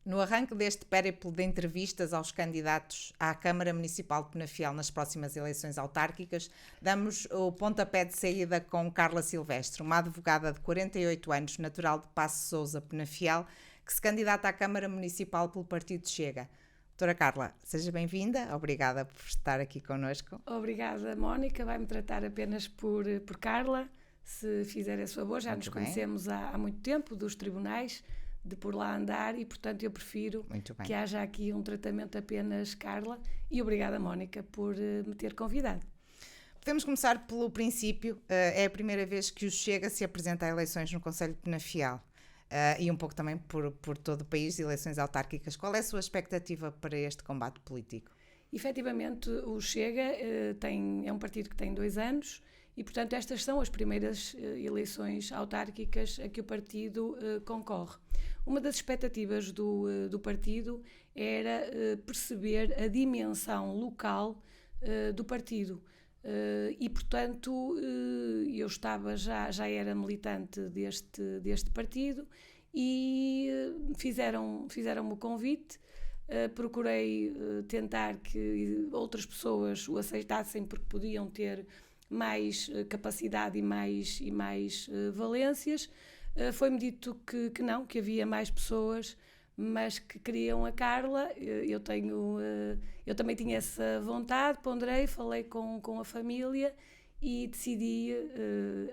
No arranque deste périplo de entrevistas aos candidatos à Câmara Municipal de Penafiel nas próximas eleições autárquicas, damos o pontapé de saída com Carla Silvestre, uma advogada de 48 anos, natural de Paço de Sousa, Penafiel, que se candidata à Câmara Municipal pelo Partido Chega. Doutora Carla, seja bem-vinda, obrigada por estar aqui connosco. Obrigada, Mónica, vai-me tratar apenas por Carla, se fizer esse favor, já nos conhecemos há muito tempo, dos tribunais, de por lá andar, e portanto eu prefiro que haja aqui um tratamento apenas Carla, e obrigada, Mónica, por me ter convidado. Podemos começar pelo princípio. É a primeira vez que o Chega se apresenta a eleições no Concelho de Penafiel, e um pouco também por todo o país, eleições autárquicas. Qual é a sua expectativa para este combate político? Efetivamente, o Chega é um partido que tem 2 anos e, portanto, estas são as primeiras eleições autárquicas a que o partido concorre. Uma das expectativas do partido era perceber a dimensão local do partido. E, portanto, eu já era militante deste partido e fizeram-me o convite. Procurei tentar que outras pessoas o aceitassem porque podiam ter mais capacidade e mais valências. Foi-me dito que não, que havia mais pessoas, mas que queriam a Carla. Eu também tinha essa vontade, ponderei, falei com a família e decidi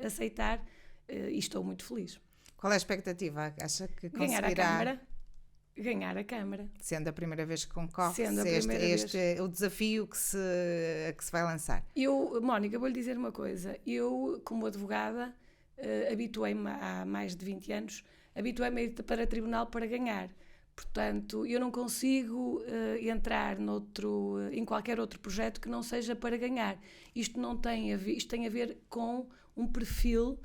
aceitar, e estou muito feliz. Qual é a expectativa? Acha que conseguirá ganhar a Câmara? Sendo a primeira vez que concorre, este é o desafio que se vai lançar. Mónica, vou-lhe dizer uma coisa. Eu, como advogada, habituei-me há mais de 20 anos, habituei-me a ir para tribunal para ganhar. Portanto, eu não consigo entrar em qualquer outro projeto que não seja para ganhar. Isto tem a ver com um perfil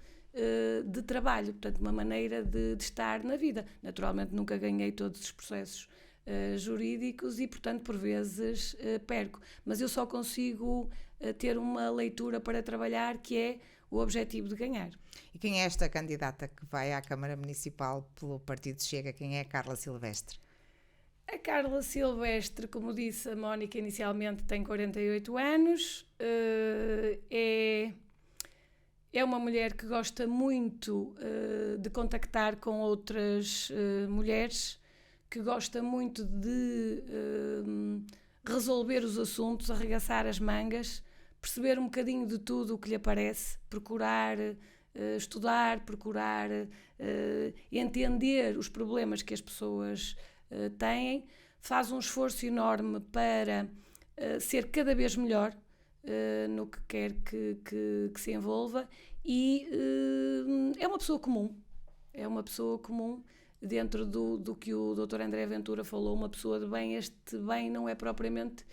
de trabalho, portanto, uma maneira de estar na vida. Naturalmente, nunca ganhei todos os processos jurídicos e, portanto, por vezes perco. Mas eu só consigo ter uma leitura para trabalhar, que é o objetivo de ganhar. E quem é esta candidata que vai à Câmara Municipal pelo Partido Chega? Quem é a Carla Silvestre? A Carla Silvestre, como disse a Mónica inicialmente, tem 48 anos, é uma mulher que gosta muito de contactar com outras mulheres, que gosta muito de resolver os assuntos, arregaçar as mangas, perceber um bocadinho de tudo o que lhe aparece, procurar estudar, procurar entender os problemas que as pessoas têm, faz um esforço enorme para ser cada vez melhor no que quer que se envolva, e é uma pessoa comum, dentro do que o Dr. André Ventura falou, uma pessoa de bem. Este bem não é propriamente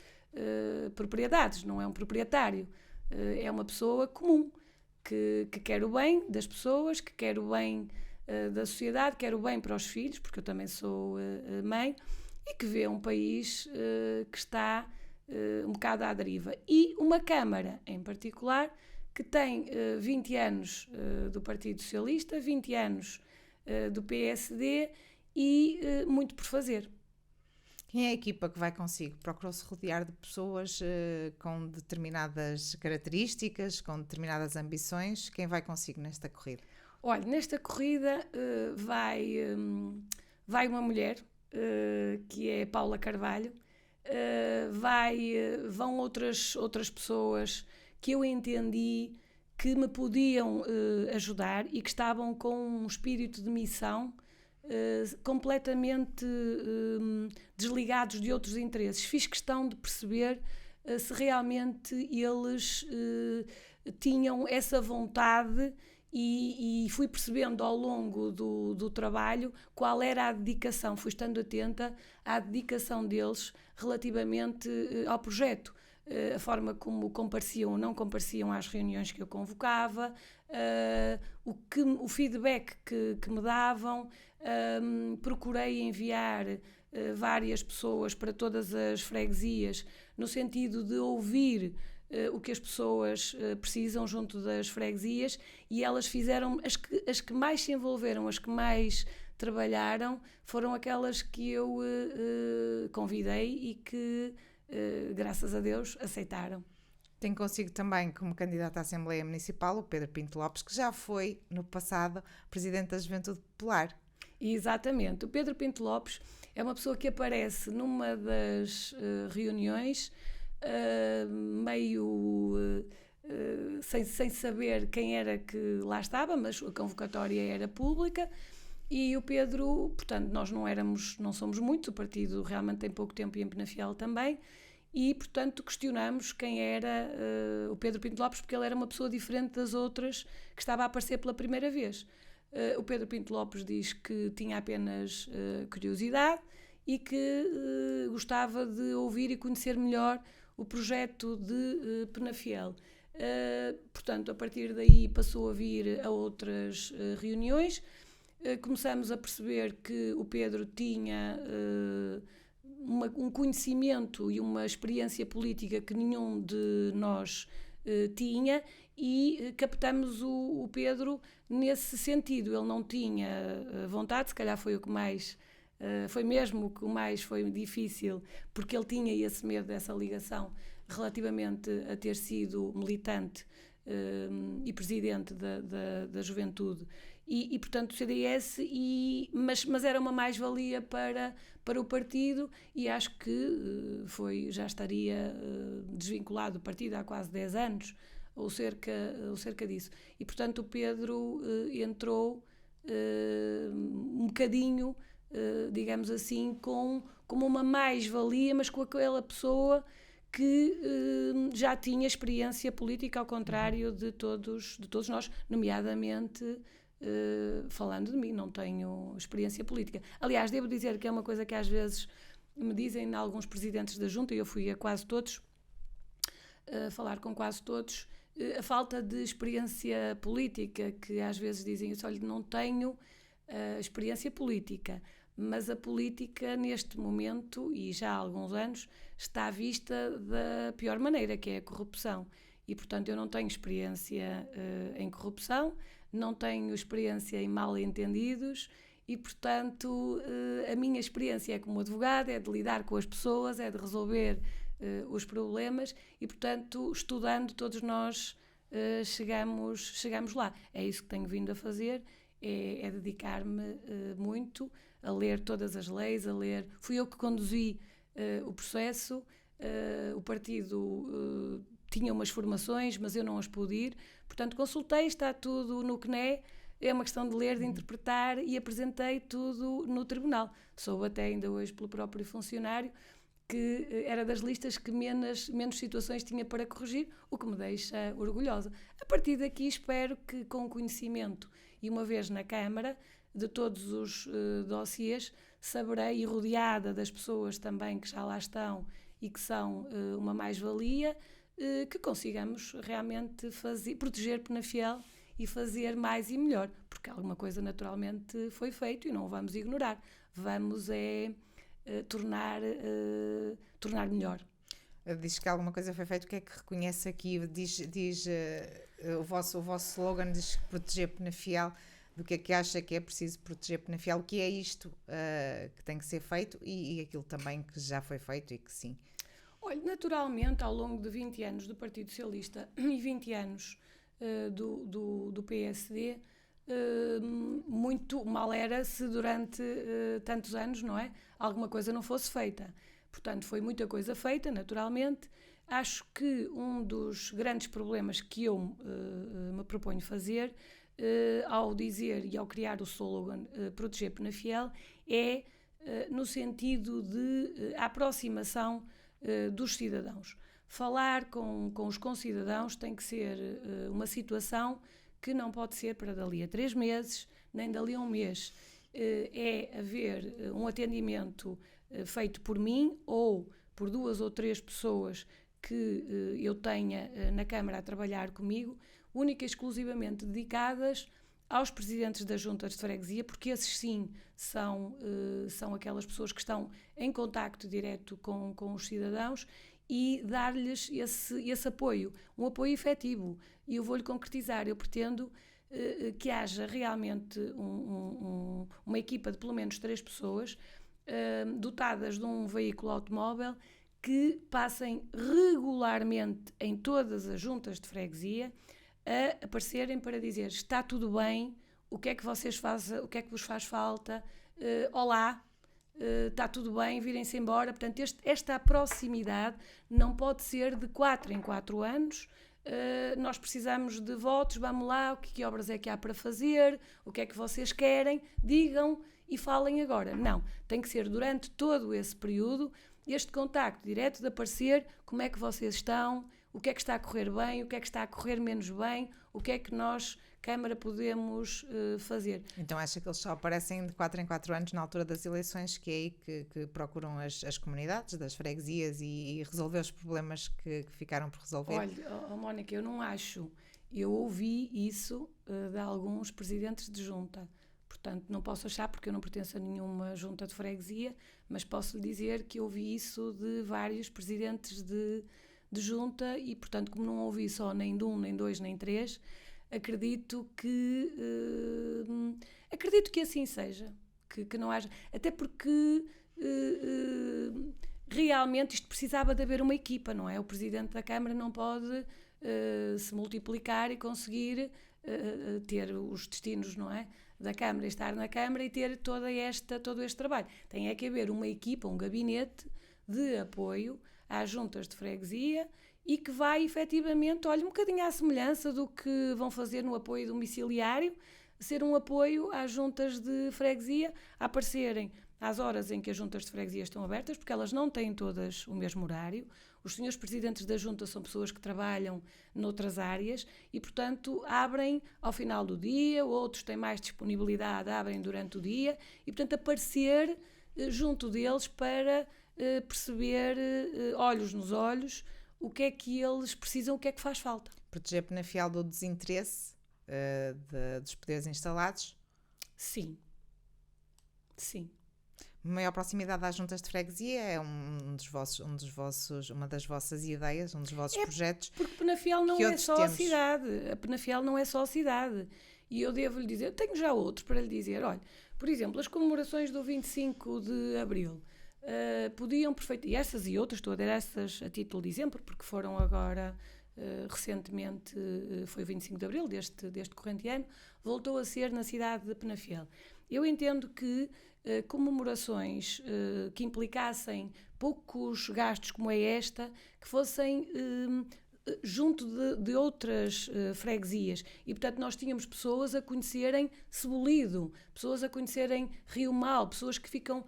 propriedades, não é um proprietário, é uma pessoa comum, que quer o bem das pessoas, que quer o bem da sociedade, quer o bem para os filhos, porque eu também sou mãe, e que vê um país que está um bocado à deriva. E uma Câmara, em particular, que tem 20 anos do Partido Socialista, 20 anos do PSD e muito por fazer. Quem é a equipa que vai consigo? Procurou-se rodear de pessoas com determinadas características, com determinadas ambições. Quem vai consigo nesta corrida? Olha, nesta corrida vai uma mulher, que é Paula Carvalho, vão outras pessoas que eu entendi que me podiam ajudar e que estavam com um espírito de missão completamente desligados de outros interesses. Fiz questão de perceber se realmente eles tinham essa vontade e fui percebendo ao longo do trabalho qual era a dedicação, fui estando atenta à dedicação deles relativamente ao projeto. A forma como compareciam ou não compareciam às reuniões que eu convocava, o feedback que me davam. Procurei enviar várias pessoas para todas as freguesias, no sentido de ouvir o que as pessoas precisam junto das freguesias, e elas fizeram, as que mais se envolveram, as que mais trabalharam foram aquelas que eu convidei e que, graças a Deus, aceitaram. Tem consigo também, como candidato à Assembleia Municipal, o Pedro Pinto Lopes, que já foi, no passado, Presidente da Juventude Popular. Exatamente. O Pedro Pinto Lopes é uma pessoa que aparece numa das reuniões, meio sem saber quem era que lá estava, mas a convocatória era pública. E o Pedro, portanto, nós não somos muitos, o partido realmente tem pouco tempo e em Penafiel também, e, portanto, questionamos quem era o Pedro Pinto Lopes, porque ele era uma pessoa diferente das outras que estava a aparecer pela primeira vez. O Pedro Pinto Lopes diz que tinha apenas curiosidade e que gostava de ouvir e conhecer melhor o projeto de Penafiel. Portanto, a partir daí passou a vir a outras reuniões. Começamos a perceber que o Pedro tinha um conhecimento e uma experiência política que nenhum de nós tinha, e captamos o Pedro nesse sentido. Ele não tinha vontade, se calhar foi o que mais, foi mesmo o que mais foi difícil, porque ele tinha esse medo dessa ligação relativamente a ter sido militante e presidente da juventude e portanto o CDS, mas era uma mais-valia para o partido, e acho que já estaria desvinculado do partido há quase 10 anos, ou cerca disso. E portanto o Pedro entrou um bocadinho, digamos assim, como uma mais-valia, mas com aquela pessoa que já tinha experiência política, ao contrário de todos nós, nomeadamente falando de mim, não tenho experiência política. Aliás, devo dizer que é uma coisa que às vezes me dizem alguns presidentes da Junta, e eu fui a quase todos, falar com quase todos, a falta de experiência política, que às vezes dizem isso: olha, não tenho experiência política, mas a política neste momento, e já há alguns anos, está vista da pior maneira, que é a corrupção. E, portanto, eu não tenho experiência em corrupção, não tenho experiência em mal-entendidos e, portanto, a minha experiência é como advogada, é de lidar com as pessoas, é de resolver os problemas e, portanto, estudando, todos nós chegamos lá. É isso que tenho vindo a fazer, é dedicar-me muito a ler todas as leis, Fui eu que conduzi o processo, o partido tinha umas formações, mas eu não as pude ir, portanto consultei, está tudo no CNE, é uma questão de ler, de interpretar, e apresentei tudo no tribunal. Soube até ainda hoje pelo próprio funcionário que era das listas que menos situações tinha para corrigir, o que me deixa orgulhosa. A partir daqui espero que, com conhecimento e uma vez na Câmara, de todos os dossiês, saberei, e rodeada das pessoas também que já lá estão e que são uma mais-valia, que consigamos realmente proteger Penafiel e fazer mais e melhor, porque alguma coisa naturalmente foi feito e não o vamos ignorar. Vamos tornar melhor. Diz que alguma coisa foi feita, o que é que reconhece aqui? Diz o vosso slogan diz proteger Penafiel. Do que acha que é preciso proteger Penafiel? O que é isto que tem que ser feito e aquilo também que já foi feito e que sim? Olha, naturalmente, ao longo de 20 anos do Partido Socialista e 20 anos do PSD, muito mal era se durante tantos anos, não é, alguma coisa não fosse feita. Portanto, foi muita coisa feita, naturalmente. Acho que um dos grandes problemas que eu me proponho fazer, ao dizer e ao criar o slogan Proteger Penafiel, é no sentido de aproximação dos cidadãos. Falar com os concidadãos tem que ser uma situação que não pode ser para dali a 3 meses, nem dali a 1 mês. É haver um atendimento feito por mim ou por 2 ou 3 pessoas que eu tenha na Câmara a trabalhar comigo, única e exclusivamente dedicadas aos presidentes das juntas de freguesia, porque esses sim são aquelas pessoas que estão em contacto direto com os cidadãos, e dar-lhes esse apoio, um apoio efetivo. E eu vou-lhe concretizar, eu pretendo que haja realmente uma equipa de pelo menos 3 pessoas dotadas de um veículo automóvel que passem regularmente em todas as juntas de freguesia a aparecerem para dizer: está tudo bem, o que é que vocês fazem, o que é que vos faz falta, olá, está tudo bem, virem-se embora. Portanto, esta proximidade não pode ser de 4 em 4 anos. Nós precisamos de votos, vamos lá, o que obras é que há para fazer, o que é que vocês querem, digam e falem agora. Não, tem que ser durante todo esse período este contacto direto de aparecer: como é que vocês estão, o que é que está a correr bem, o que é que está a correr menos bem, o que é que nós, Câmara, podemos fazer. Então acha que eles só aparecem de 4 em 4 anos na altura das eleições, que é aí que procuram as comunidades, das freguesias e resolver os problemas que ficaram por resolver? Olha, Mónica, eu não acho. Eu ouvi isso de alguns presidentes de junta. Portanto, não posso achar, porque eu não pertenço a nenhuma junta de freguesia, mas posso lhe dizer que ouvi isso de vários presidentes de junta e, portanto, como não ouvi só nem de um, nem dois, nem três, acredito que assim seja, que não haja, até porque realmente isto precisava de haver uma equipa, não é? O Presidente da Câmara não pode se multiplicar e conseguir ter os destinos, não é, da Câmara, estar na Câmara e ter todo este trabalho. Tem é que haver uma equipa, um gabinete de apoio às juntas de freguesia e que vai efetivamente, olha, um bocadinho à semelhança do que vão fazer no apoio domiciliário, ser um apoio às juntas de freguesia, a aparecerem às horas em que as juntas de freguesia estão abertas, porque elas não têm todas o mesmo horário. Os senhores presidentes da junta são pessoas que trabalham noutras áreas e, portanto, abrem ao final do dia, outros têm mais disponibilidade, abrem durante o dia e, portanto, aparecer junto deles para perceber, olhos nos olhos, o que é que eles precisam, o que é que faz falta. Proteger Penafiel do desinteresse dos poderes instalados? Sim. Sim. Maior proximidade às juntas de freguesia é uma das vossas ideias, um dos vossos projetos. Porque Penafiel não é só a cidade. A Penafiel não é só a cidade. E eu devo-lhe dizer, tenho já outros para lhe dizer, olha, por exemplo, as comemorações do 25 de Abril podiam perfeitamente, e essas e outras, estou a dar essas a título de exemplo, porque foram agora, recentemente, foi o 25 de Abril deste corrente ano, voltou a ser na cidade de Penafiel. Eu entendo que comemorações que implicassem poucos gastos como é esta, que fossem junto de outras freguesias e, portanto, nós tínhamos pessoas a conhecerem Cebulido, pessoas a conhecerem Rio Mau, pessoas que ficam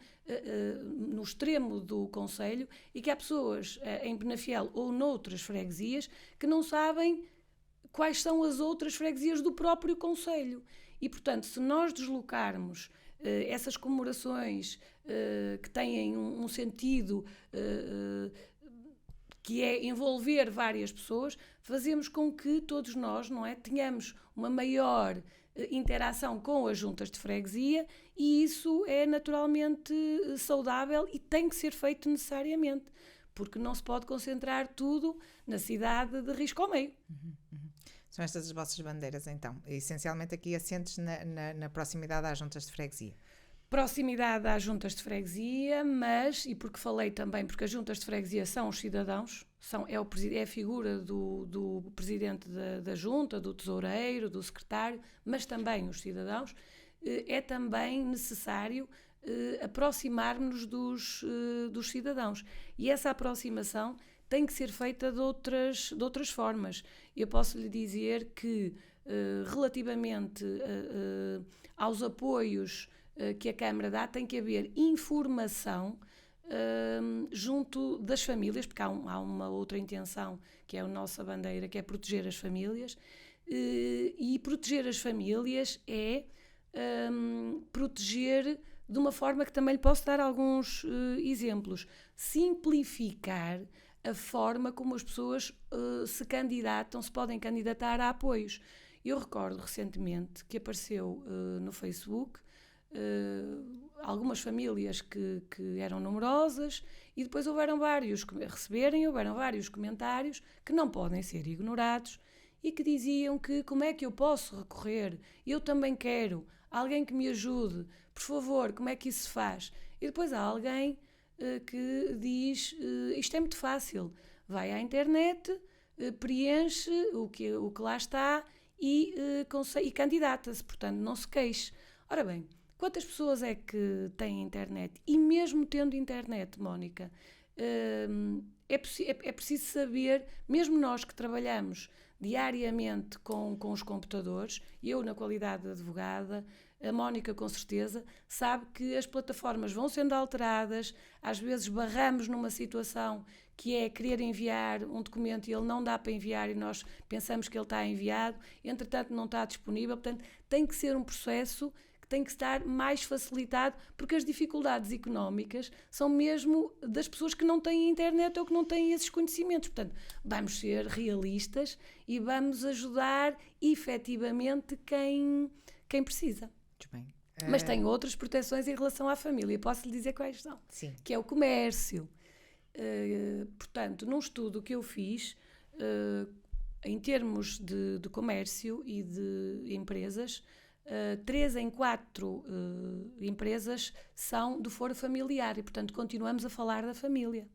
no extremo do concelho e que há pessoas em Penafiel ou noutras freguesias que não sabem quais são as outras freguesias do próprio concelho. E, portanto, se nós deslocarmos essas comemorações que têm um sentido que é envolver várias pessoas, fazemos com que todos nós, não é, tenhamos uma maior interação com as juntas de freguesia e isso é naturalmente saudável e tem que ser feito necessariamente, porque não se pode concentrar tudo na cidade de risco ao meio. São estas as vossas bandeiras, então, essencialmente aqui assentes na proximidade às juntas de freguesia. Proximidade às juntas de freguesia, mas, e porque falei também, porque as juntas de freguesia são os cidadãos, é a figura do presidente da junta, do tesoureiro, do secretário, mas também os cidadãos, é também necessário aproximar-nos dos cidadãos. E essa aproximação tem que ser feita de outras formas. Eu posso lhe dizer que, relativamente aos apoios que a Câmara dá, tem que haver informação junto das famílias, porque há uma outra intenção, que é a nossa bandeira, que é proteger as famílias, e proteger as famílias é proteger de uma forma que também lhe posso dar alguns exemplos. Simplificar a forma como as pessoas se podem candidatar a apoios. Eu recordo recentemente que apareceu no Facebook algumas famílias que eram numerosas e depois houveram vários comentários que não podem ser ignorados e que diziam que como é que eu posso recorrer? Eu também quero. Alguém que me ajude. Por favor, como é que isso se faz? E depois há alguém que diz, isto é muito fácil. Vai à internet, preenche o que lá está e candidata-se. Portanto, não se queixe. Ora bem, quantas pessoas é que têm internet? E mesmo tendo internet, Mónica, é preciso saber, mesmo nós que trabalhamos diariamente com os computadores, eu na qualidade de advogada, a Mónica com certeza, sabe que as plataformas vão sendo alteradas, às vezes barramos numa situação que é querer enviar um documento e ele não dá para enviar e nós pensamos que ele está enviado, entretanto não está disponível, portanto tem que ser um processo que tem que estar mais facilitado, porque as dificuldades económicas são mesmo das pessoas que não têm internet ou que não têm esses conhecimentos. Portanto, vamos ser realistas e vamos ajudar efetivamente quem precisa. Muito bem. Mas tem outras proteções em relação à família. Posso lhe dizer quais são? Sim. Que é o comércio. Portanto, num estudo que eu fiz, em termos de comércio e de empresas, 3 em 4 empresas são do foro familiar e, portanto, continuamos a falar da família.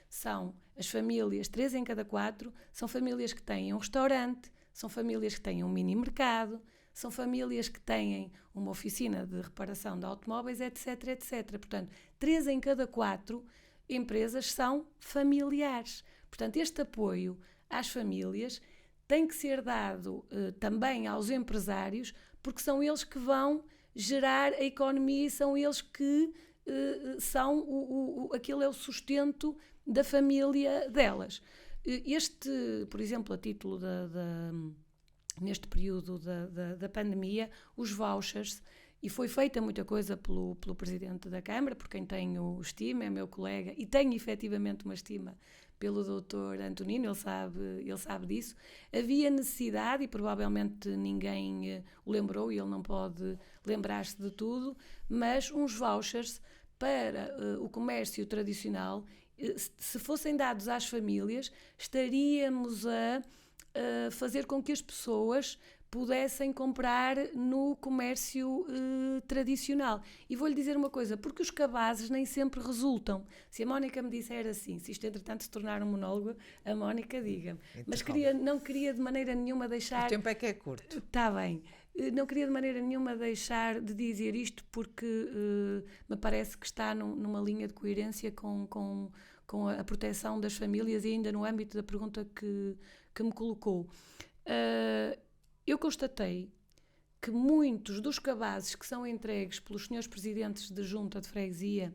São as famílias, 3 em cada 4, são famílias que têm um restaurante, são famílias que têm um mini-mercado, são famílias que têm uma oficina de reparação de automóveis, etc, etc. Portanto, 3 em cada 4 empresas são familiares. Portanto, este apoio às famílias tem que ser dado também aos empresários, porque são eles que vão gerar a economia e são eles que aquilo é o sustento da família delas. Por exemplo, a título neste período da pandemia, os vouchers, e foi feita muita coisa pelo Presidente da Câmara, por quem tenho estima, é meu colega, e tenho efetivamente uma estima pelo Dr. Antonino, ele sabe disso. Havia necessidade, e provavelmente ninguém o lembrou, e ele não pode lembrar-se de tudo, mas uns vouchers para o comércio tradicional, se fossem dados às famílias, estaríamos a fazer com que as pessoas pudessem comprar no comércio tradicional. E vou-lhe dizer uma coisa, porque os cabazes nem sempre resultam. Se a Mónica me disser assim, se isto entretanto se tornar um monólogo, a Mónica diga-me. Mas não queria de maneira nenhuma deixar... O tempo é que é curto. Está bem. Não queria de maneira nenhuma deixar de dizer isto porque me parece que está numa linha de coerência com a proteção das famílias e ainda no âmbito da pergunta que me colocou. Eu constatei que muitos dos cabazes que são entregues pelos senhores presidentes de junta de freguesia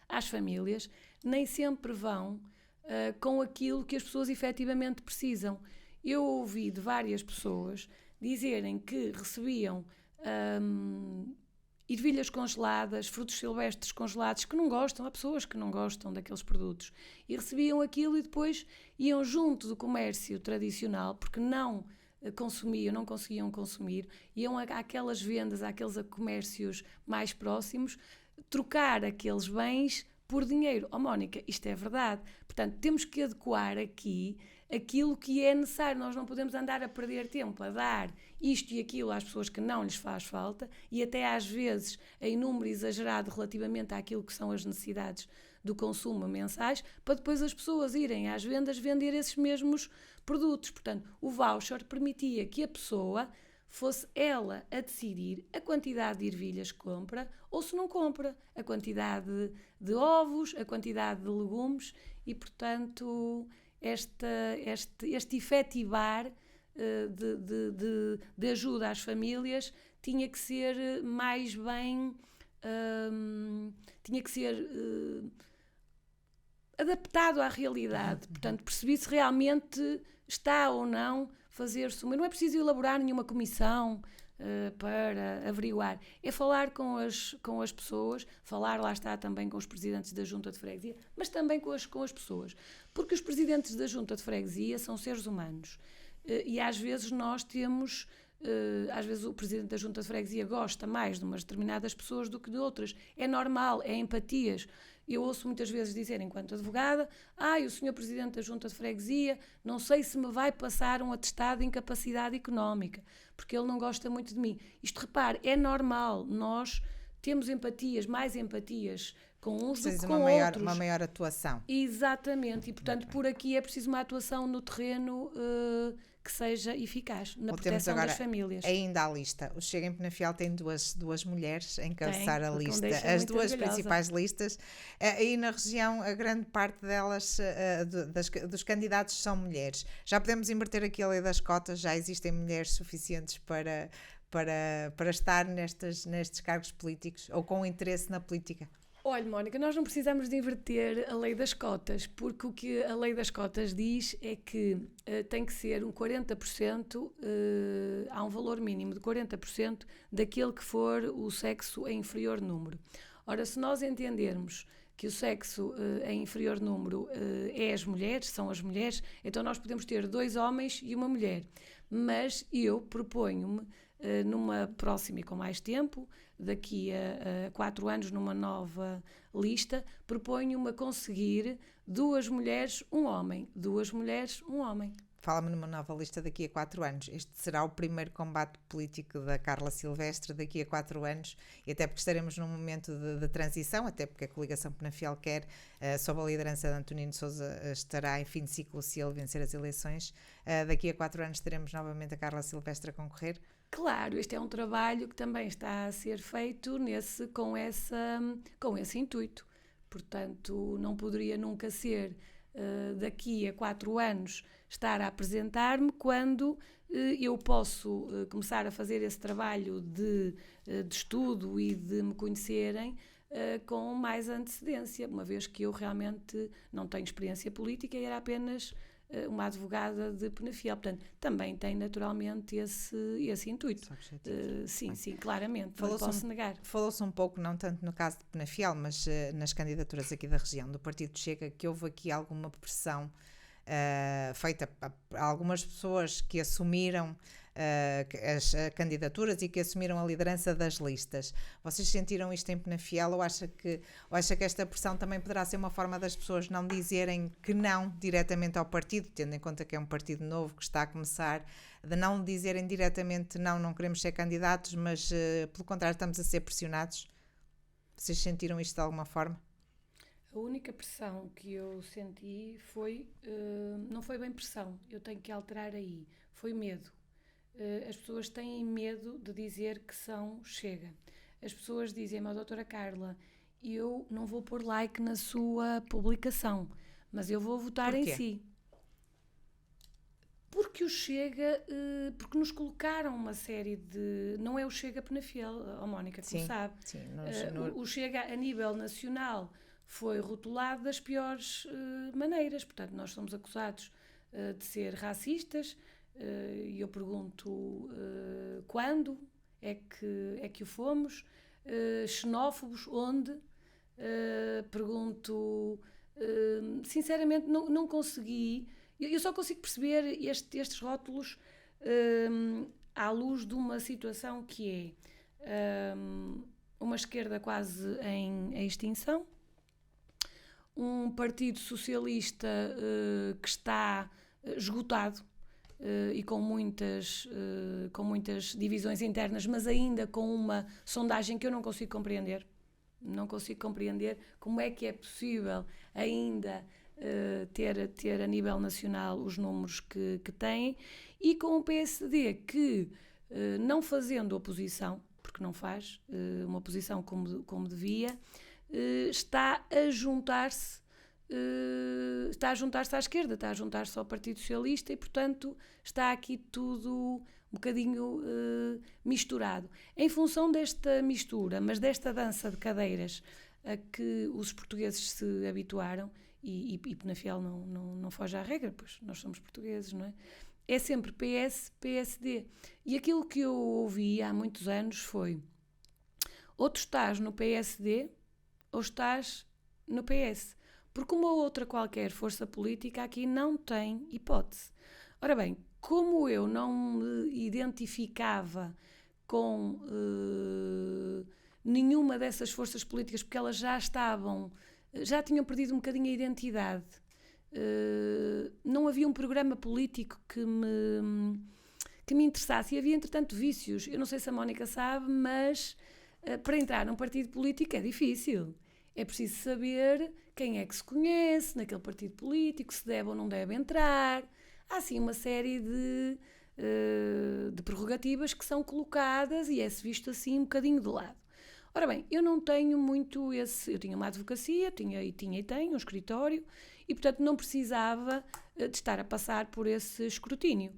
às famílias nem sempre vão com aquilo que as pessoas efetivamente precisam. Eu ouvi de várias pessoas dizerem que recebiam ervilhas congeladas, frutos silvestres congelados, que não gostam, há pessoas que não gostam daqueles produtos, e recebiam aquilo e depois iam junto do comércio tradicional, porque não conseguiam consumir, iam àquelas vendas, àqueles comércios mais próximos, trocar aqueles bens por dinheiro. Mónica, isto é verdade. Portanto, temos que adequar aqui aquilo que é necessário. Nós não podemos andar a perder tempo a dar isto e aquilo às pessoas que não lhes faz falta e até às vezes em número exagerado relativamente àquilo que são as necessidades do consumo mensais, para depois as pessoas irem às vendas vender esses mesmos produtos. Portanto, o voucher permitia que a pessoa fosse ela a decidir a quantidade de ervilhas que compra ou se não compra, a quantidade de ovos, a quantidade de legumes e, portanto, este efetivar de ajuda às famílias tinha que ser mais bem, tinha que ser adaptado à realidade. Portanto, percebi se realmente está ou não fazer-se uma... Não é preciso elaborar nenhuma comissão para averiguar. É falar com as pessoas, falar, lá está, também com os presidentes da Junta de Freguesia, mas também com as pessoas. Porque os presidentes da Junta de Freguesia são seres humanos. E às vezes nós temos às vezes o presidente da Junta de Freguesia gosta mais de umas determinadas pessoas do que de outras. É normal, é empatias. Eu ouço muitas vezes dizer, enquanto advogada, o senhor presidente da Junta de Freguesia, não sei se me vai passar um atestado de incapacidade económica, porque ele não gosta muito de mim. Isto, repare, é normal. Nós temos empatias, mais empatias com uns do que com outros. Uma maior atuação. Exatamente. E, portanto, por aqui é preciso uma atuação no terreno que seja eficaz na proteção das famílias. Ainda à lista. O Chega em Penafiel tem duas mulheres a encabeçar a lista. As duas principais listas. E na região, a grande parte delas, dos candidatos, são mulheres. Já podemos inverter aqui a lei das cotas, já existem mulheres suficientes para estar nestes cargos políticos ou com interesse na política? Olha, Mónica, nós não precisamos de inverter a lei das cotas, porque o que a lei das cotas diz é que tem que ser um 40%, há um valor mínimo de 40% daquele que for o sexo em inferior número. Ora, se nós entendermos que o sexo em inferior número são as mulheres, então nós podemos ter 2 homens e uma mulher. Mas eu proponho-me, numa próxima e com mais tempo, daqui a 4 anos, numa nova lista, proponho-me a conseguir 2 mulheres, 1 homem. 2 mulheres, 1 homem. Fala-me numa nova lista daqui a 4 anos. Este será o primeiro combate político da Carla Silvestre daqui a 4 anos, e até porque estaremos num momento de transição, até porque a coligação Penafiel quer, sob a liderança de Antónino Sousa, estará em fim de ciclo se ele vencer as eleições. Daqui a 4 anos teremos novamente a Carla Silvestre a concorrer. Claro, este é um trabalho que também está a ser feito com esse intuito. Portanto, não poderia nunca ser daqui a 4 anos estar a apresentar-me quando eu posso começar a fazer esse trabalho de estudo e de me conhecerem com mais antecedência, uma vez que eu realmente não tenho experiência política e era apenas uma advogada de Penafiel. Portanto, também tem naturalmente esse intuito. Sim, claramente, não posso negar. Falou-se um pouco, não tanto no caso de Penafiel, mas nas candidaturas aqui da região, do Partido Chega, que houve aqui alguma pressão feita a algumas pessoas que assumiram as candidaturas e que assumiram a liderança das listas. Vocês sentiram isto em Penafiel ou acha que esta pressão também poderá ser uma forma das pessoas não dizerem que não diretamente ao partido, tendo em conta que é um partido novo que está a começar, de não dizerem diretamente não queremos ser candidatos, mas pelo contrário estamos a ser pressionados? Vocês sentiram isto de alguma forma? A única pressão que eu senti não foi bem pressão, eu tenho que alterar aí, foi medo. As pessoas têm medo de dizer que são Chega. As pessoas dizem-me, doutora Carla, eu não vou pôr like na sua publicação, mas eu vou votar em si. Porque o Chega, porque nos colocaram uma série de... Não é o Chega Penafiel, Mónica, como sabe. Sim, o Chega a nível nacional foi rotulado das piores maneiras. Portanto, nós somos acusados de ser racistas. E eu pergunto quando é que o fomos, xenófobos, onde? Pergunto, sinceramente não consegui, eu só consigo perceber estes rótulos à luz de uma situação que é uma esquerda quase em extinção, um partido socialista que está esgotado, e com muitas divisões internas, mas ainda com uma sondagem que eu não consigo compreender. Não consigo compreender como é que é possível ainda ter a nível nacional os números que tem, e com o PSD que, não fazendo oposição, porque não faz uma oposição como devia, está a juntar-se à esquerda, está a juntar-se ao Partido Socialista e, portanto, está aqui tudo um bocadinho misturado. Em função desta mistura, mas desta dança de cadeiras a que os portugueses se habituaram, e Penafiel não foge à regra, pois nós somos portugueses, não é? É sempre PS, PSD. E aquilo que eu ouvi há muitos anos foi: ou tu estás no PSD ou estás no PS. Porque uma outra qualquer força política aqui não tem hipótese. Ora bem, como eu não me identificava com nenhuma dessas forças políticas, porque elas já tinham perdido um bocadinho a identidade, não havia um programa político que me interessasse, e havia, entretanto, vícios. Eu não sei se a Mónica sabe, mas para entrar num partido político é difícil. É preciso saber quem é que se conhece naquele partido político, se deve ou não deve entrar. Há, assim, uma série de prerrogativas que são colocadas e é-se visto assim um bocadinho de lado. Ora bem, eu não tenho muito esse... Eu tinha uma advocacia, tinha e tenho um escritório, e, portanto, não precisava de estar a passar por esse escrutínio.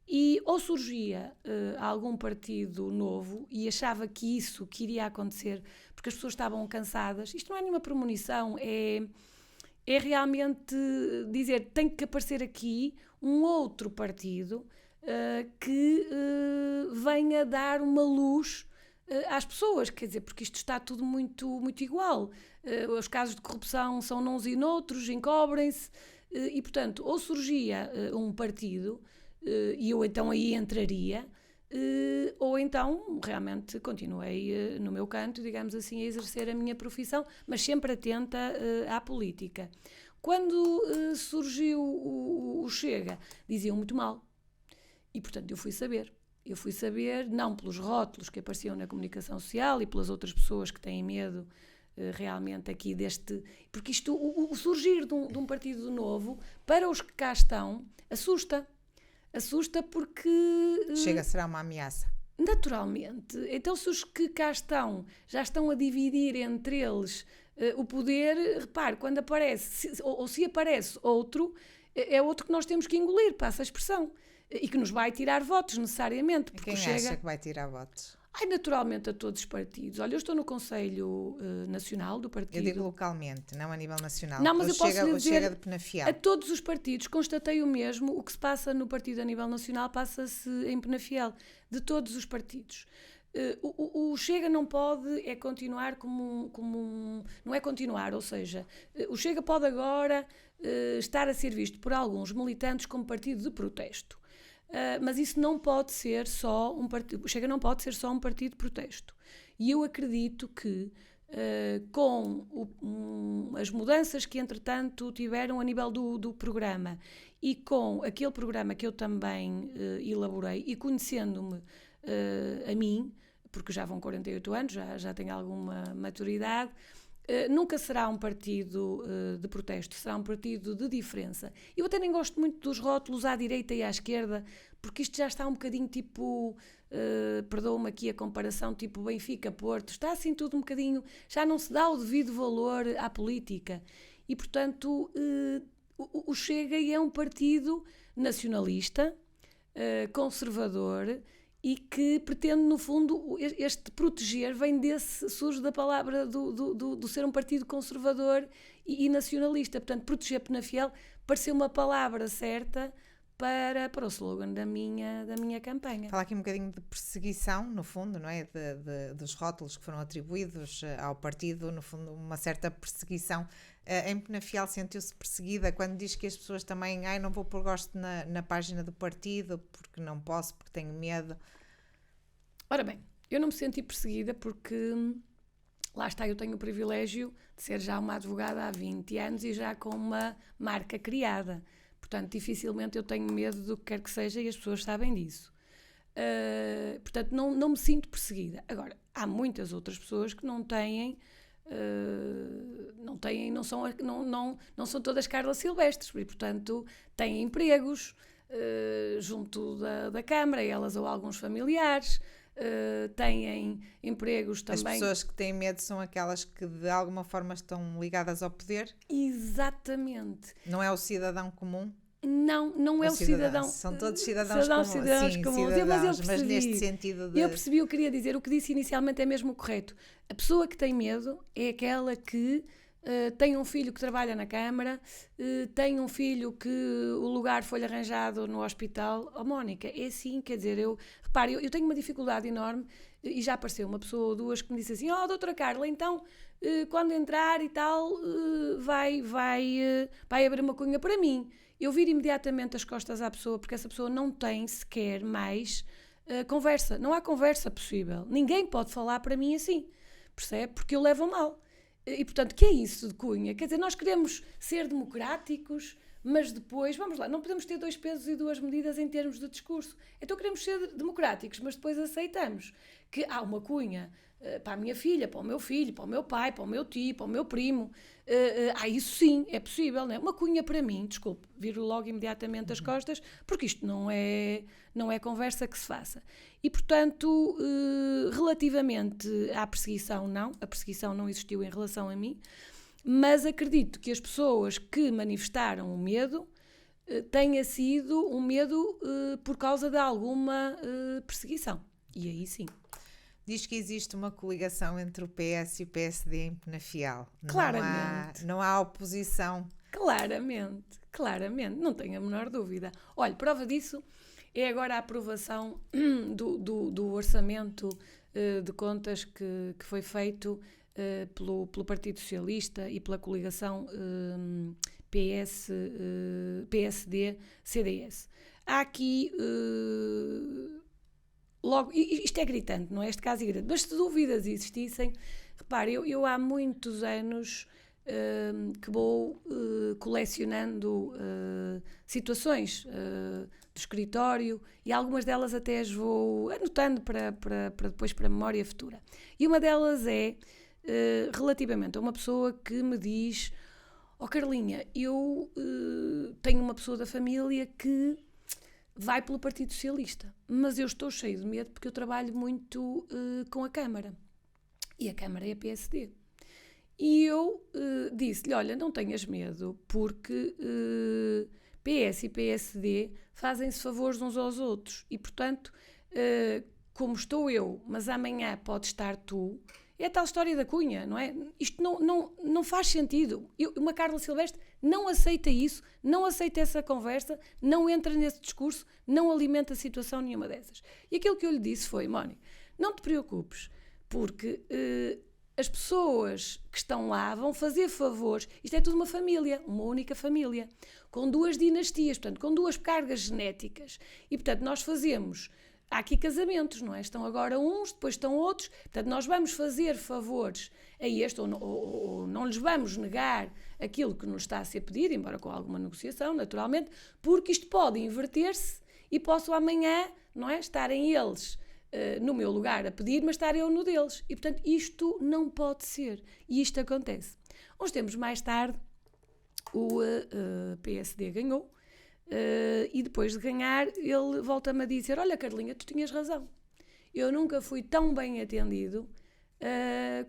E ou surgia algum partido novo e achava que isso que iria acontecer, porque as pessoas estavam cansadas. Isto não é nenhuma premonição, é realmente dizer, tem que aparecer aqui um outro partido que venha dar uma luz às pessoas, quer dizer, porque isto está tudo muito, muito igual. Os casos de corrupção são nuns e noutros, encobrem-se, e, portanto, ou surgia um partido, e eu então aí entraria, ou então realmente continuei no meu canto, digamos assim, a exercer a minha profissão, mas sempre atenta à política. Quando surgiu o Chega, diziam muito mal, e, portanto, eu fui saber, não pelos rótulos que apareciam na comunicação social e pelas outras pessoas que têm medo realmente aqui deste... Porque isto, o surgir de um partido novo, para os que cá estão, assusta porque... Chega, será uma ameaça. Naturalmente. Então, se os que cá estão já estão a dividir entre eles o poder, repare, quando aparece, ou se aparece outro, é outro que nós temos que engolir, passa a expressão. E que nos vai tirar votos, necessariamente. Porque quem acha que vai tirar votos? Naturalmente a todos os partidos. Olha, eu estou no Conselho Nacional do partido. Eu digo localmente, não a nível nacional. Não, mas eu posso lhe dizer, Chega de Penafiel. A todos os partidos, constatei o mesmo. O que se passa no partido a nível nacional passa-se em Penafiel. De todos os partidos. O Chega não pode continuar não é continuar, ou seja, o Chega pode agora estar a ser visto por alguns militantes como partido de protesto. Mas isso não pode ser só um partido. O Chega não pode ser só um partido de protesto. E eu acredito que com as mudanças que entretanto tiveram a nível do programa e com aquele programa que eu também elaborei e conhecendo-me a mim, porque já vão 48 anos, já tenho alguma maturidade, nunca será um partido de protesto, será um partido de diferença. Eu até nem gosto muito dos rótulos à direita e à esquerda, porque isto já está um bocadinho tipo, perdoa-me aqui a comparação, tipo Benfica-Porto, está assim tudo um bocadinho, já não se dá o devido valor à política. E, portanto, o Chega é um partido nacionalista, conservador, e que pretende, no fundo, este proteger surge da palavra do ser um partido conservador e nacionalista. Portanto, proteger Penafiel pareceu uma palavra certa para o slogan da minha campanha. Fala aqui um bocadinho de perseguição, no fundo, não é? Dos rótulos que foram atribuídos ao partido, no fundo, uma certa perseguição. Em Penafiel sentiu-se perseguida quando diz que as pessoas também, não vou pôr gosto na página do partido, porque não posso, porque tenho medo. Ora bem, eu não me senti perseguida porque, lá está, eu tenho o privilégio de ser já uma advogada há 20 anos e já com uma marca criada. Portanto, dificilmente eu tenho medo do que quer que seja e as pessoas sabem disso. Portanto, não me sinto perseguida. Agora, há muitas outras pessoas que não são todas Carla Silvestres e, portanto, têm empregos junto da Câmara, elas ou alguns familiares, têm empregos também. As pessoas que têm medo são aquelas que de alguma forma estão ligadas ao poder? Exatamente. Não é o cidadão comum? Não é o cidadão. São todos cidadãos comuns. Mas neste sentido de... Eu percebi o que queria dizer. O que disse inicialmente é mesmo correto. A pessoa que tem medo é aquela que tem um filho que trabalha na Câmara, tem um filho que o lugar foi-lhe arranjado no hospital. Mónica, é assim, quer dizer, eu tenho uma dificuldade enorme e já apareceu uma pessoa ou duas que me disse assim, doutora Carla, então, quando entrar e tal, vai abrir uma cunha para mim. eu viro imediatamente as costas à pessoa, porque essa pessoa não tem sequer mais conversa. Não há conversa possível. Ninguém pode falar para mim assim, percebe? Porque eu levo a mal. E, portanto, que é isso de Cunha? Quer dizer, nós queremos ser democráticos, mas depois, vamos lá, não podemos ter 2 pesos e 2 medidas em termos de discurso. Então queremos ser democráticos, mas depois aceitamos que há uma Cunha para a minha filha, para o meu filho, para o meu pai, para o meu tio, para o meu primo. Isso sim, é possível, não é? Uma Cunha para mim, desculpe, viro logo imediatamente as costas, porque isto não é conversa que se faça. E, portanto, relativamente à perseguição, não. A perseguição não existiu em relação a mim, mas acredito que as pessoas que manifestaram o medo tenha sido um medo por causa de alguma perseguição. E aí sim. Diz que existe uma coligação entre o PS e o PSD em Penafiel. Claramente. Não há oposição. Claramente, não tenho a menor dúvida. Olha, prova disso é agora a aprovação do orçamento de contas que foi feito pelo Partido Socialista e pela coligação PSD-CDS. Há aqui... logo, isto é gritante, não é? Este caso é gritante. Mas se dúvidas existissem, repare, eu há muitos anos que vou colecionando situações do escritório e algumas delas até as vou anotando para depois para a memória futura. E uma delas é relativamente a uma pessoa que me diz: "Oh Carlinha, eu tenho uma pessoa da família que vai pelo Partido Socialista, mas eu estou cheio de medo porque eu trabalho muito com a Câmara. E a Câmara é a PSD. E eu disse-lhe, olha, não tenhas medo, porque PS e PSD fazem-se favores uns aos outros. E, portanto, como estou eu, mas amanhã pode estar tu, é a tal história da Cunha, não é? Isto não faz sentido. Uma Carla Silvestre não aceita isso, não aceita essa conversa, não entra nesse discurso, não alimenta situação nenhuma dessas. E aquilo que eu lhe disse foi, Mónica, não te preocupes, porque as pessoas que estão lá vão fazer favores. Isto é tudo uma família, uma única família, com 2 dinastias, portanto, com 2 cargas genéticas. E, portanto, nós fazemos... Há aqui casamentos, não é? Estão agora uns, depois estão outros. Portanto, nós vamos fazer favores a este, ou não lhes vamos negar aquilo que nos está a ser pedido, embora com alguma negociação, naturalmente, porque isto pode inverter-se e posso amanhã, não é? Estarem eles no meu lugar a pedir, mas estar eu no deles. E, portanto, isto não pode ser. E isto acontece. Uns tempos mais tarde, o PSD ganhou. E depois de ganhar, ele volta-me a dizer: olha Carlinha, tu tinhas razão, eu nunca fui tão bem atendido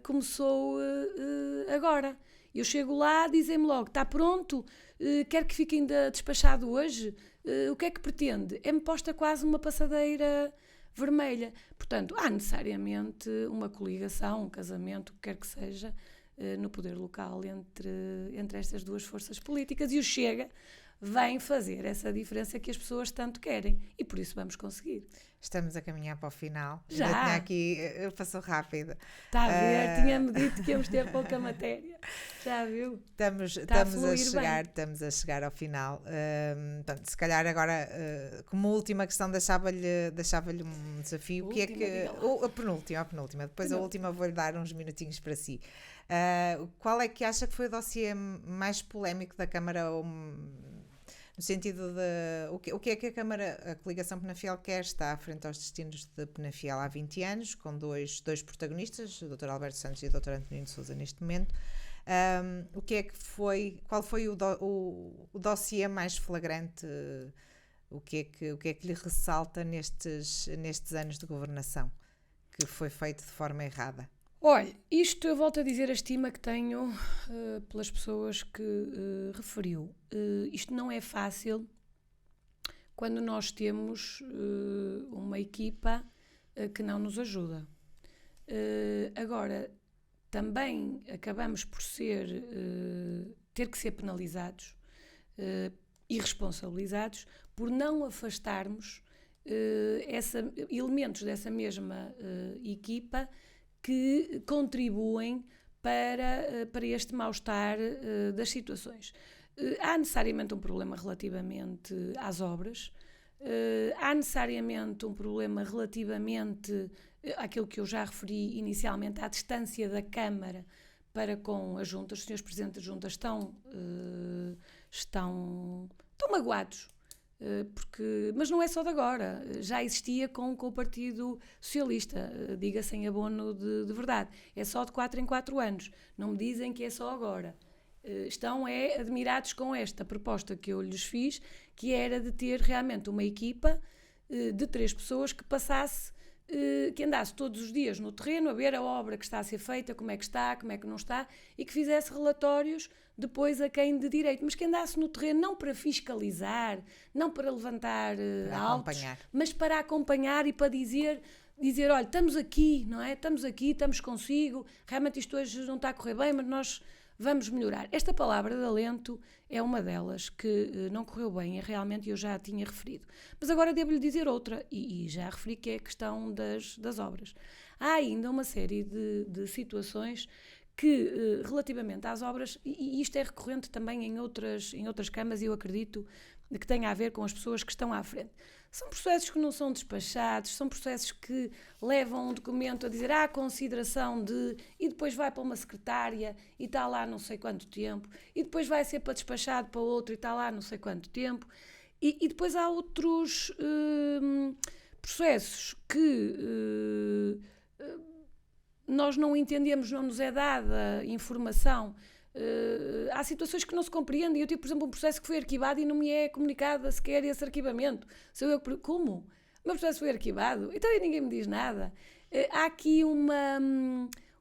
como sou agora. Eu chego lá, dizem-me logo, está pronto, quer que fique ainda despachado hoje, o que é que pretende? É-me posta quase uma passadeira vermelha. Portanto, há necessariamente uma coligação, um casamento, o que quer que seja, no poder local entre estas 2 forças políticas, e o Chega vem fazer essa diferença que as pessoas tanto querem, e por isso vamos conseguir. Estamos a caminhar para o final. Já. Eu tinha aqui, passou rápido. Está a ver, tinha-me dito que íamos ter pouca matéria. Já viu? Estamos a chegar ao final. Portanto, se calhar agora, como última questão, deixava-lhe um desafio. Última, que é que, a penúltima. Depois a última vou-lhe dar uns minutinhos para si. Qual é que acha que foi o dossiê mais polémico da Câmara? No sentido de o que é que a coligação Penafiel quer? Está à frente aos destinos de Penafiel há 20 anos, com dois protagonistas, o Dr. Alberto Santos e o Dr. Antonino de Sousa, neste momento. Qual foi o dossiê mais flagrante? O que é que lhe ressalta nestes anos de governação que foi feito de forma errada? Olha, isto eu volto a dizer a estima que tenho pelas pessoas que referiu. Isto não é fácil quando nós temos uma equipa que não nos ajuda. Agora, também acabamos por ter que ser penalizados e responsabilizados por não afastarmos elementos dessa mesma equipa que contribuem para este mal-estar das situações. Há necessariamente um problema relativamente às obras, há necessariamente um problema relativamente àquilo que eu já referi inicialmente, à distância da Câmara para com a Junta. Os senhores Presidentes da Junta estão magoados, mas não é só de agora, já existia com o Partido Socialista, diga-se em abono de verdade, é só de 4 em 4 anos, não me dizem que é só agora. Estão admirados com esta proposta que eu lhes fiz, que era de ter realmente uma equipa de 3 pessoas que passasse, que andasse todos os dias no terreno a ver a obra que está a ser feita, como é que está, como é que não está, e que fizesse relatórios depois a quem de direito, mas que andasse no terreno não para fiscalizar, não para levantar autos, mas para acompanhar e para dizer, olha, estamos aqui, não é? Estamos aqui, estamos consigo, realmente isto hoje não está a correr bem, mas nós vamos melhorar. Esta palavra de alento é uma delas que não correu bem, realmente eu já a tinha referido. Mas agora devo-lhe dizer outra, e já referi, que é a questão das obras. Há ainda uma série de situações que, relativamente às obras, e isto é recorrente também em outras câmaras, e eu acredito que tenha a ver com as pessoas que estão à frente. São processos que não são despachados, são processos que levam um documento a dizer consideração de, e depois vai para uma secretária e está lá não sei quanto tempo, e depois vai ser para despachado para outro e está lá não sei quanto tempo, e depois há outros processos que nós não entendemos, não nos é dada informação. Há situações que não se compreendem. Eu tive, por exemplo, um processo que foi arquivado e não me é comunicado sequer esse arquivamento. Como? O meu processo foi arquivado? Então ninguém me diz nada. Há aqui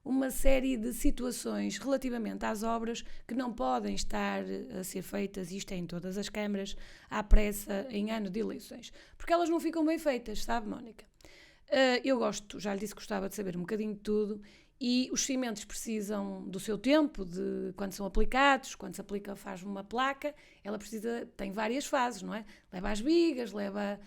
uma série de situações relativamente às obras que não podem estar a ser feitas, e isto é em todas as câmaras, à pressa em ano de eleições. Porque elas não ficam bem feitas, sabe, Mónica? Eu gosto, já lhe disse que gostava de saber um bocadinho de tudo, e os cimentos precisam do seu tempo, de quando são aplicados, quando se aplica, faz uma placa, ela tem várias fases, não é? Leva as vigas, leva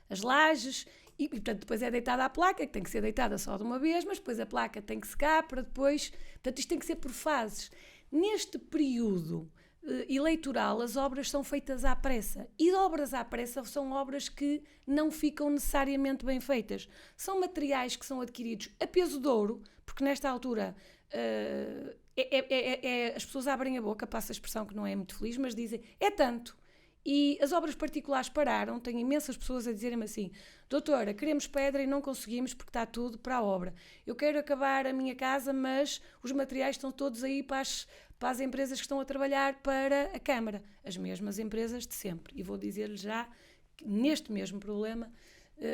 as lajes, e portanto depois é deitada a placa, que tem que ser deitada só de uma vez, mas depois a placa tem que secar para depois, portanto isto tem que ser por fases. Neste período eleitoral, as obras são feitas à pressa, e obras à pressa são obras que não ficam necessariamente bem feitas. São materiais que são adquiridos a peso de ouro, porque nesta altura as pessoas abrem a boca, passa a expressão que não é muito feliz, mas dizem, é tanto. E as obras particulares pararam, tenho imensas pessoas a dizerem-me assim, doutora, queremos pedra e não conseguimos porque está tudo para a obra. Eu quero acabar a minha casa, mas os materiais estão todos aí para as empresas que estão a trabalhar para a Câmara. As mesmas empresas de sempre. E vou dizer-lhe já que neste mesmo problema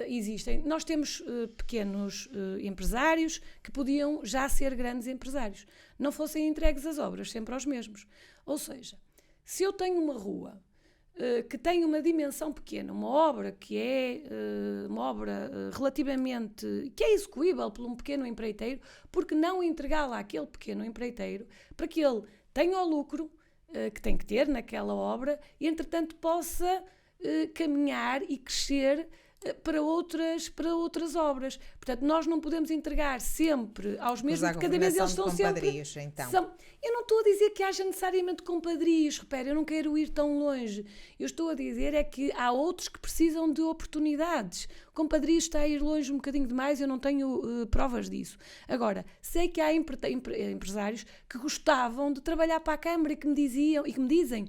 existem. Nós temos pequenos empresários que podiam já ser grandes empresários. Não fossem entregues as obras sempre aos mesmos. Ou seja, se eu tenho uma rua que tem uma dimensão pequena, uma obra que é uma obra relativamente, que é execuível por um pequeno empreiteiro, porque não entregá-la àquele pequeno empreiteiro para que ele tenha o lucro que tem que ter naquela obra e, entretanto, possa caminhar e crescer para outras obras. Portanto, nós não podemos entregar sempre aos mesmos, porque cada vez eles são sempre... Então. Eu não estou a dizer que haja necessariamente compadrios, repare, eu não quero ir tão longe. Eu estou a dizer é que há outros que precisam de oportunidades. Compadrios está a ir longe um bocadinho demais, eu não tenho provas disso. Agora, sei que há empresários que gostavam de trabalhar para a Câmara e que me dizem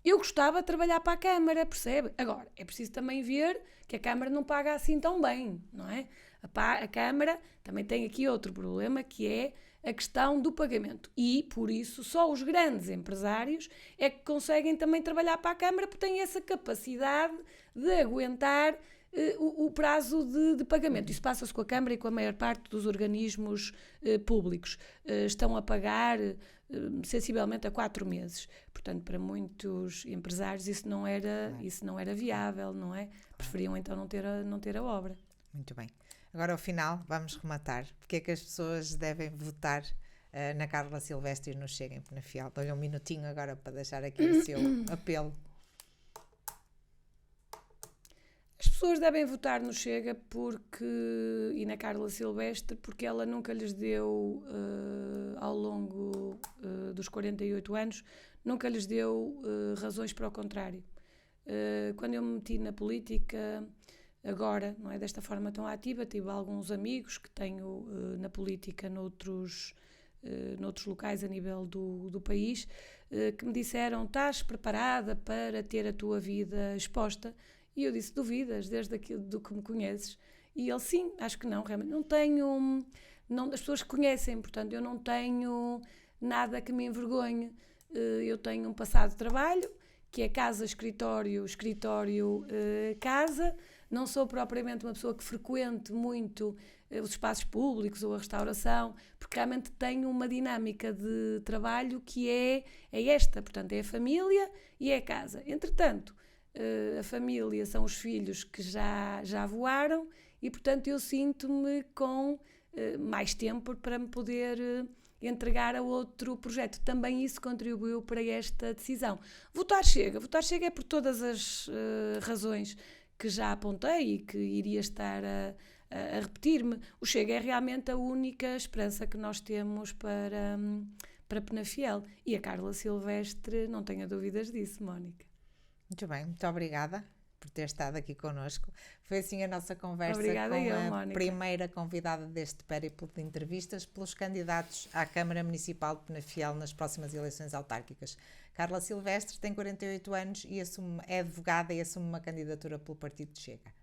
eu gostava de trabalhar para a Câmara, percebe? Agora, é preciso também ver que a Câmara não paga assim tão bem, não é? A Câmara também tem aqui outro problema, que é a questão do pagamento. E, por isso, só os grandes empresários é que conseguem também trabalhar para a Câmara, porque têm essa capacidade de aguentar o prazo de pagamento. Isso passa-se com a Câmara e com a maior parte dos organismos públicos. Estão a pagar sensivelmente a 4 meses. Portanto, para muitos empresários isso não era viável, não é? Preferiam então não ter a obra. Muito bem. Agora, ao final, vamos rematar. Porque é que as pessoas devem votar na Carla Silvestre e no Chega em Penafiel? Dou-lhe um minutinho agora para deixar aqui o seu apelo. As pessoas devem votar no Chega e na Carla Silvestre porque ela nunca lhes deu, ao longo dos 48 anos, nunca lhes deu razões para o contrário. Quando eu me meti na política, agora, não é desta forma tão ativa, tive alguns amigos que tenho na política noutros locais a nível do país, que me disseram: estás preparada para ter a tua vida exposta? E eu disse: duvidas, desde aquilo do que me conheces? E ele: sim, acho que não, realmente não tenho, as pessoas conhecem, portanto eu não tenho nada que me envergonhe. Eu tenho um passado de trabalho, que é casa, escritório, escritório, casa. Não sou propriamente uma pessoa que frequente muito os espaços públicos ou a restauração, porque realmente tenho uma dinâmica de trabalho que é esta, portanto é a família e é a casa. Entretanto, a família são os filhos que já voaram e, portanto, eu sinto-me com mais tempo para me poder entregar a outro projeto. Também isso contribuiu para esta decisão. Votar Chega é por todas as razões que já apontei e que iria estar a repetir-me. O Chega é realmente a única esperança que nós temos para Penafiel. E a Carla Silvestre, não tenha dúvidas disso, Mónica. Muito bem, muito obrigada por ter estado aqui connosco. Foi assim a nossa conversa Obrigada com eu, a Mónica. primeira convidada deste périplo de entrevistas pelos candidatos à Câmara Municipal de Penafiel nas próximas eleições autárquicas. Carla Silvestre tem 48 anos e é advogada e assume uma candidatura pelo Partido Chega.